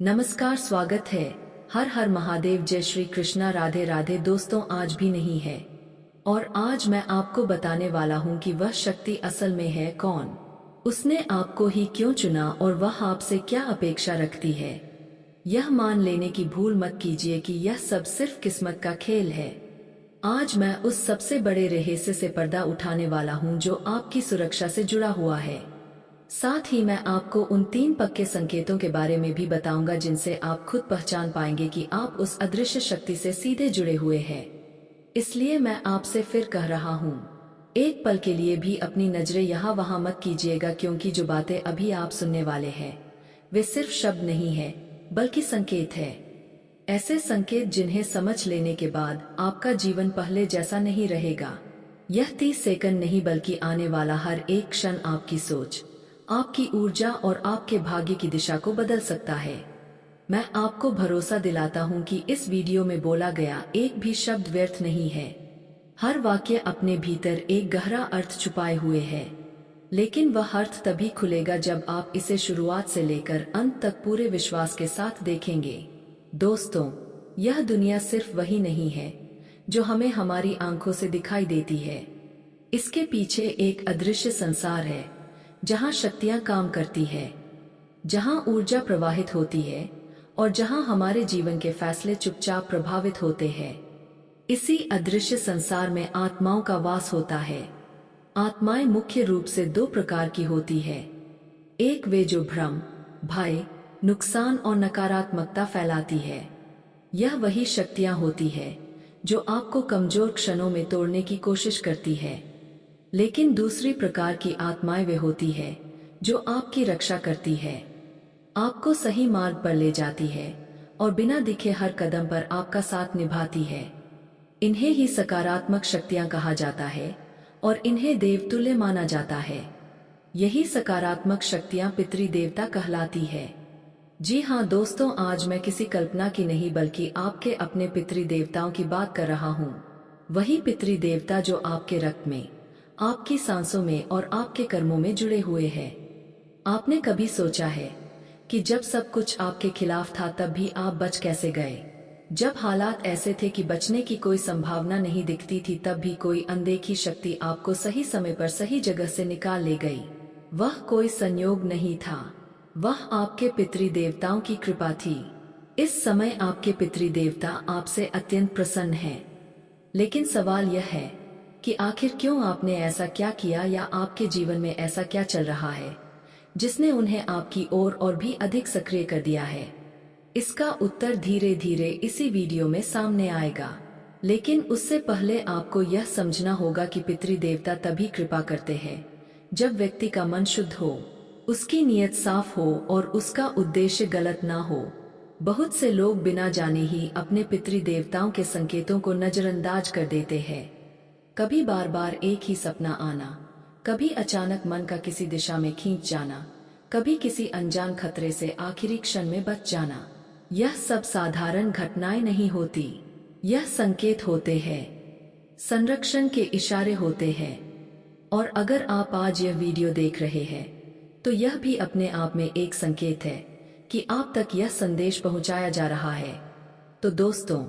नमस्कार, स्वागत है। हर हर महादेव, जय श्री कृष्णा, राधे राधे। दोस्तों, आज भी नहीं है और आज मैं आपको बताने वाला हूँ कि वह शक्ति असल में है कौन, उसने आपको ही क्यों चुना और वह आपसे क्या अपेक्षा रखती है। यह मान लेने की भूल मत कीजिए कि यह सब सिर्फ किस्मत का खेल है। आज मैं उस सबसे बड़े रहस्य से पर्दा उठाने वाला हूँ जो आपकी सुरक्षा से जुड़ा हुआ है। साथ ही मैं आपको उन 3 पक्के संकेतों के बारे में भी बताऊंगा जिनसे आप खुद पहचान पाएंगे कि आप उस अदृश्य शक्ति से सीधे जुड़े हुए हैं। इसलिए मैं आपसे फिर कह रहा हूँ, एक पल के लिए भी अपनी नजरें यहाँ वहाँ मत कीजिएगा, क्योंकि जो बातें अभी आप सुनने वाले हैं वे सिर्फ शब्द नहीं है बल्कि संकेत है। ऐसे संकेत जिन्हें समझ लेने के बाद आपका जीवन पहले जैसा नहीं रहेगा। यह 30 सेकंड नहीं बल्कि आने वाला हर एक क्षण आपकी सोच, आपकी ऊर्जा और आपके भाग्य की दिशा को बदल सकता है। मैं आपको भरोसा दिलाता हूं कि इस वीडियो में बोला गया एक भी शब्द व्यर्थ नहीं है। हर वाक्य अपने भीतर एक गहरा अर्थ छुपाए हुए है, लेकिन वह अर्थ तभी खुलेगा जब आप इसे शुरुआत से लेकर अंत तक पूरे विश्वास के साथ देखेंगे। दोस्तों, यह दुनिया सिर्फ वही नहीं है जो हमें हमारी आंखों से दिखाई देती है। इसके पीछे एक अदृश्य संसार है, जहां शक्तियां काम करती है, जहां ऊर्जा प्रवाहित होती है और जहां हमारे जीवन के फैसले चुपचाप प्रभावित होते हैं। इसी अदृश्य संसार में आत्माओं का वास होता है। आत्माएं मुख्य रूप से 2 प्रकार की होती है। एक वे जो भ्रम, भय, नुकसान और नकारात्मकता फैलाती है। यह वही शक्तियां होती है जो आपको कमजोर क्षणों में तोड़ने की कोशिश करती है। लेकिन दूसरी प्रकार की आत्माएं वे होती है जो आपकी रक्षा करती है, आपको सही मार्ग पर ले जाती है और बिना दिखे हर कदम पर आपका साथ निभाती है। इन्हें ही सकारात्मक शक्तियां कहा जाता है और इन्हें देवतुल्य माना जाता है। यही सकारात्मक शक्तियां पितृ देवता कहलाती है। जी हाँ दोस्तों, आज मैं किसी कल्पना की नहीं बल्कि आपके अपने पितृ देवताओं की बात कर रहा हूँ। वही पितृ देवता जो आपके रक्त में, आपकी सांसों में और आपके कर्मों में जुड़े हुए हैं। आपने कभी सोचा है कि जब सब कुछ आपके खिलाफ था तब भी आप बच कैसे गए? जब हालात ऐसे थे कि बचने की कोई संभावना नहीं दिखती थी, तब भी कोई अनदेखी शक्ति आपको सही समय पर सही जगह से निकाल ले गई। वह कोई संयोग नहीं था, वह आपके पितृ देवताओं की कृपा थी। इस समय आपके पितृ देवता आपसे अत्यंत प्रसन्न हैं। लेकिन सवाल यह है कि आखिर क्यों आपने ऐसा क्या किया, या आपके जीवन में ऐसा क्या चल रहा है जिसने उन्हें आपकी ओर और भी अधिक सक्रिय कर दिया है? इसका उत्तर धीरे धीरे इसी वीडियो में सामने आएगा। लेकिन उससे पहले आपको यह समझना होगा कि पितृ देवता तभी कृपा करते हैं जब व्यक्ति का मन शुद्ध हो, उसकी नीयत साफ हो और उसका उद्देश्य गलत ना हो। बहुत से लोग बिना जाने ही अपने पितृ देवताओं के संकेतों को नजरअंदाज कर देते हैं। कभी बार बार एक ही सपना आना, कभी अचानक मन का किसी दिशा में खींच जाना, कभी किसी अनजान खतरे से आखिरी क्षण में बच जाना। यह सब साधारण घटनाएं नहीं होती, यह संकेत होते हैं, संरक्षण के इशारे होते हैं। और अगर आप आज यह वीडियो देख रहे हैं तो यह भी अपने आप में एक संकेत है कि आप तक यह संदेश पहुंचाया जा रहा है। तो दोस्तों,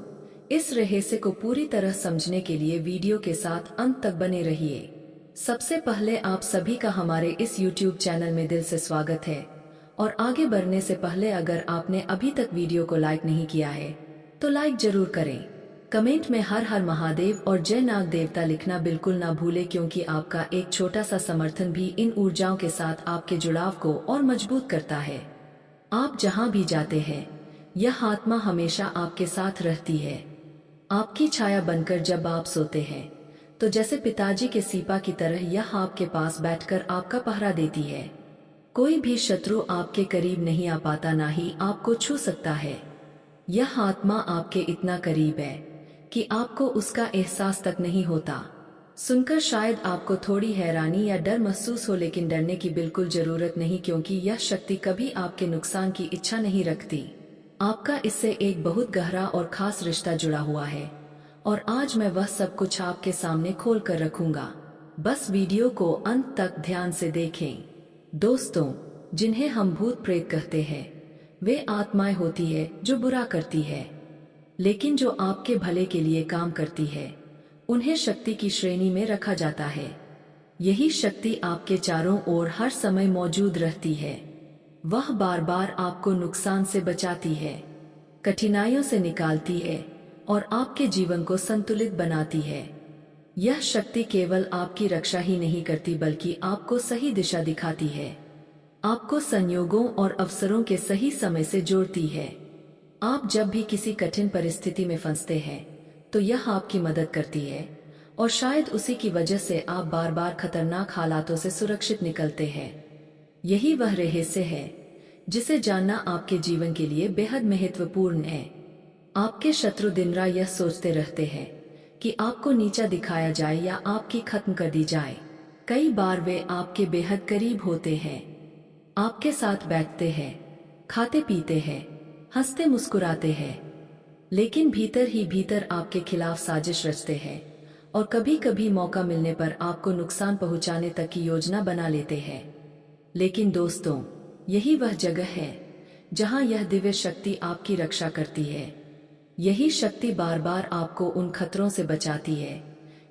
इस रहस्य को पूरी तरह समझने के लिए वीडियो के साथ अंत तक बने रहिए। सबसे पहले आप सभी का हमारे इस YouTube चैनल में दिल से स्वागत है। और आगे बढ़ने से पहले अगर आपने अभी तक वीडियो को लाइक नहीं किया है तो लाइक जरूर करें। कमेंट में हर हर महादेव और जय नाग देवता लिखना बिल्कुल ना भूले, क्योंकि आपका एक छोटा सा समर्थन भी इन ऊर्जाओं के साथ आपके जुड़ाव को और मजबूत करता है। आप जहां भी जाते हैं, यह आत्मा हमेशा आपके साथ रहती है, आपकी छाया बनकर। जब आप सोते हैं तो जैसे पिताजी के सीपा की तरह यह आपके पास बैठकर आपका पहरा देती है। कोई भी शत्रु आपके करीब नहीं आ पाता, ना ही आपको छू सकता है। यह आत्मा आपके इतना करीब है कि आपको उसका एहसास तक नहीं होता। सुनकर शायद आपको थोड़ी हैरानी या डर महसूस हो, लेकिन डरने की बिल्कुल जरूरत नहीं, क्योंकि यह शक्ति कभी आपके नुकसान की इच्छा नहीं रखती। आपका इससे एक बहुत गहरा और खास रिश्ता जुड़ा हुआ है और आज मैं वह सब कुछ आपके सामने खोल कर रखूंगा। बस वीडियो को अंत तक ध्यान से देखें। दोस्तों, जिन्हें हम भूत प्रेत कहते हैं वे आत्माएं होती है जो बुरा करती है, लेकिन जो आपके भले के लिए काम करती है उन्हें शक्ति की श्रेणी में रखा जाता है। यही शक्ति आपके चारों ओर हर समय मौजूद रहती है। वह बार बार आपको नुकसान से बचाती है, कठिनाइयों से निकालती है और आपके जीवन को संतुलित बनाती है। यह शक्ति केवल आपकी रक्षा ही नहीं करती बल्कि आपको सही दिशा दिखाती है, आपको संयोगों और अवसरों के सही समय से जोड़ती है। आप जब भी किसी कठिन परिस्थिति में फंसते हैं तो यह आपकी मदद करती है और शायद उसी की वजह से आप बार बार खतरनाक हालातों से सुरक्षित निकलते हैं। यही वह रहस्य है जिसे जानना आपके जीवन के लिए बेहद महत्वपूर्ण है। आपके शत्रु दिन रात यह सोचते रहते हैं कि आपको नीचा दिखाया जाए या आपकी खत्म कर दी जाए। कई बार वे आपके बेहद करीब होते हैं, आपके साथ बैठते हैं, खाते पीते हैं, हंसते मुस्कुराते हैं, लेकिन भीतर ही भीतर आपके खिलाफ साजिश रचते हैं और कभी कभी मौका मिलने पर आपको नुकसान पहुंचाने तक की योजना बना लेते हैं। लेकिन दोस्तों, यही वह जगह है जहां यह दिव्य शक्ति आपकी रक्षा करती है। यही शक्ति बार बार आपको उन खतरों से बचाती है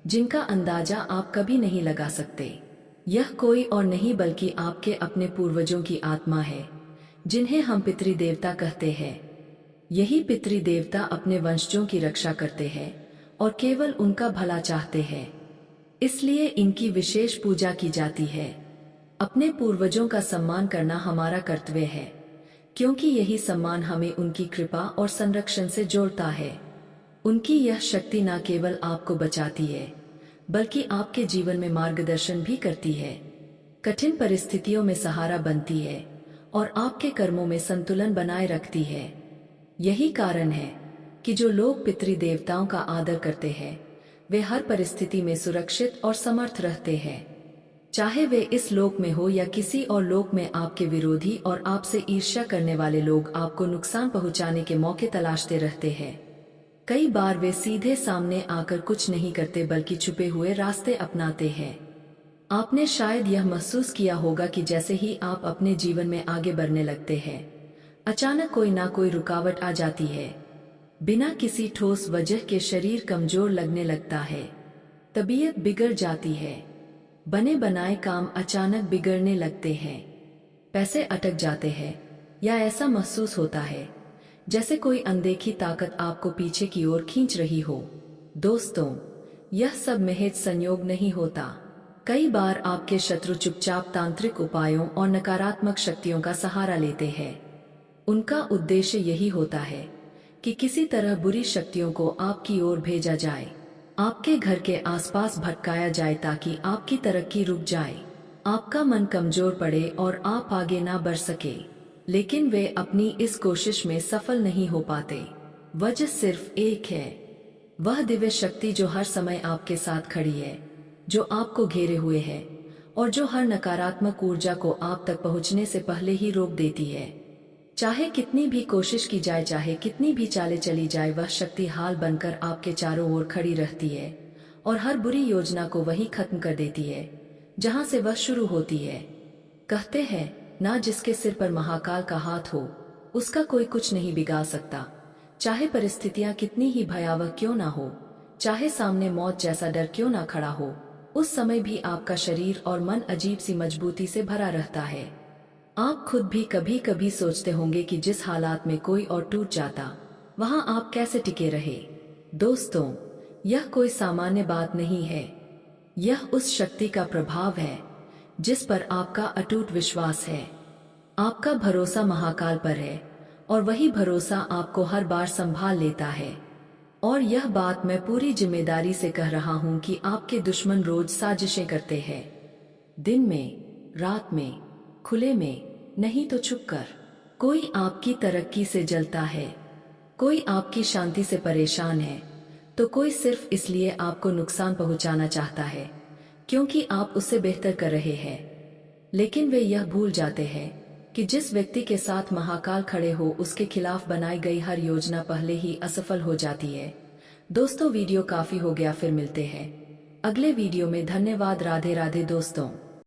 जिनका अंदाजा आप कभी नहीं लगा सकते। यह कोई और नहीं बल्कि आपके अपने पूर्वजों की आत्मा है जिन्हें हम पितृदेवता कहते हैं। यही पितृदेवता अपने वंशजों की रक्षा करते हैं और केवल उनका भला चाहते हैं, इसलिए इनकी विशेष पूजा की जाती है। अपने पूर्वजों का सम्मान करना हमारा कर्तव्य है, क्योंकि यही सम्मान हमें उनकी कृपा और संरक्षण से जोड़ता है। उनकी यह शक्ति न केवल आपको बचाती है बल्कि आपके जीवन में मार्गदर्शन भी करती है, कठिन परिस्थितियों में सहारा बनती है और आपके कर्मों में संतुलन बनाए रखती है। यही कारण है कि जो लोग पितृदेवताओं का आदर करते हैं वे हर परिस्थिति में सुरक्षित और समर्थ रहते हैं, चाहे वे इस लोक में हो या किसी और लोक में। आपके विरोधी और आपसे ईर्ष्या करने वाले लोग आपको नुकसान पहुंचाने के मौके तलाशते रहते हैं। कई बार वे सीधे सामने आकर कुछ नहीं करते बल्कि छुपे हुए रास्ते अपनाते हैं। आपने शायद यह महसूस किया होगा कि जैसे ही आप अपने जीवन में आगे बढ़ने लगते हैं, अचानक कोई ना कोई रुकावट आ जाती है। बिना किसी ठोस वजह के शरीर कमजोर लगने लगता है, तबीयत बिगड़ जाती है, बने बनाए काम अचानक बिगड़ने लगते हैं, पैसे अटक जाते हैं या ऐसा महसूस होता है जैसे कोई अनदेखी ताकत आपको पीछे की ओर खींच रही हो। दोस्तों, यह सब महज संयोग नहीं होता। कई बार आपके शत्रु चुपचाप तांत्रिक उपायों और नकारात्मक शक्तियों का सहारा लेते हैं। उनका उद्देश्य यही होता है कि किसी तरह बुरी शक्तियों को आपकी ओर भेजा जाए, आपके घर के आसपास भटकाया जाए ताकि आपकी तरक्की रुक जाए, आपका मन कमजोर पड़े और आप आगे ना बढ़ सके। लेकिन वे अपनी इस कोशिश में सफल नहीं हो पाते। वजह सिर्फ एक है, वह दिव्य शक्ति जो हर समय आपके साथ खड़ी है, जो आपको घेरे हुए है और जो हर नकारात्मक ऊर्जा को आप तक पहुंचने से पहले ही रोक देती है। चाहे कितनी भी कोशिश की जाए, चाहे कितनी भी चालें चली जाए, वह शक्ति हाल बनकर आपके चारों ओर खड़ी रहती है और हर बुरी योजना को वही खत्म कर देती है जहां से वह शुरू होती है। कहते हैं ना, जिसके सिर पर महाकाल का हाथ हो उसका कोई कुछ नहीं बिगाड़ सकता। चाहे परिस्थितियां कितनी ही भयावह क्यों ना हो, चाहे सामने मौत जैसा डर क्यों ना खड़ा हो, उस समय भी आपका शरीर और मन अजीब सी मजबूती से भरा रहता है। आप खुद भी कभी कभी सोचते होंगे कि जिस हालात में कोई और टूट जाता, वहां आप कैसे टिके रहे। दोस्तों, यह कोई सामान्य बात नहीं है, यह उस शक्ति का प्रभाव है जिस पर आपका अटूट विश्वास है। आपका भरोसा महाकाल पर है और वही भरोसा आपको हर बार संभाल लेता है। और यह बात मैं पूरी जिम्मेदारी से कह रहा हूं कि आपके दुश्मन रोज साजिशें करते हैं, दिन में, रात में, खुले में, नहीं तो छुपकर। कोई आपकी तरक्की से जलता है, कोई आपकी शांति से परेशान है, तो कोई सिर्फ इसलिए आपको नुकसान पहुंचाना चाहता है क्योंकि आप उससे बेहतर कर रहे हैं। लेकिन वे यह भूल जाते हैं कि जिस व्यक्ति के साथ महाकाल खड़े हो उसके खिलाफ बनाई गई हर योजना पहले ही असफल हो जाती है। दोस्तों, वीडियो काफी हो गया, फिर मिलते हैं अगले वीडियो में। धन्यवाद। राधे राधे दोस्तों।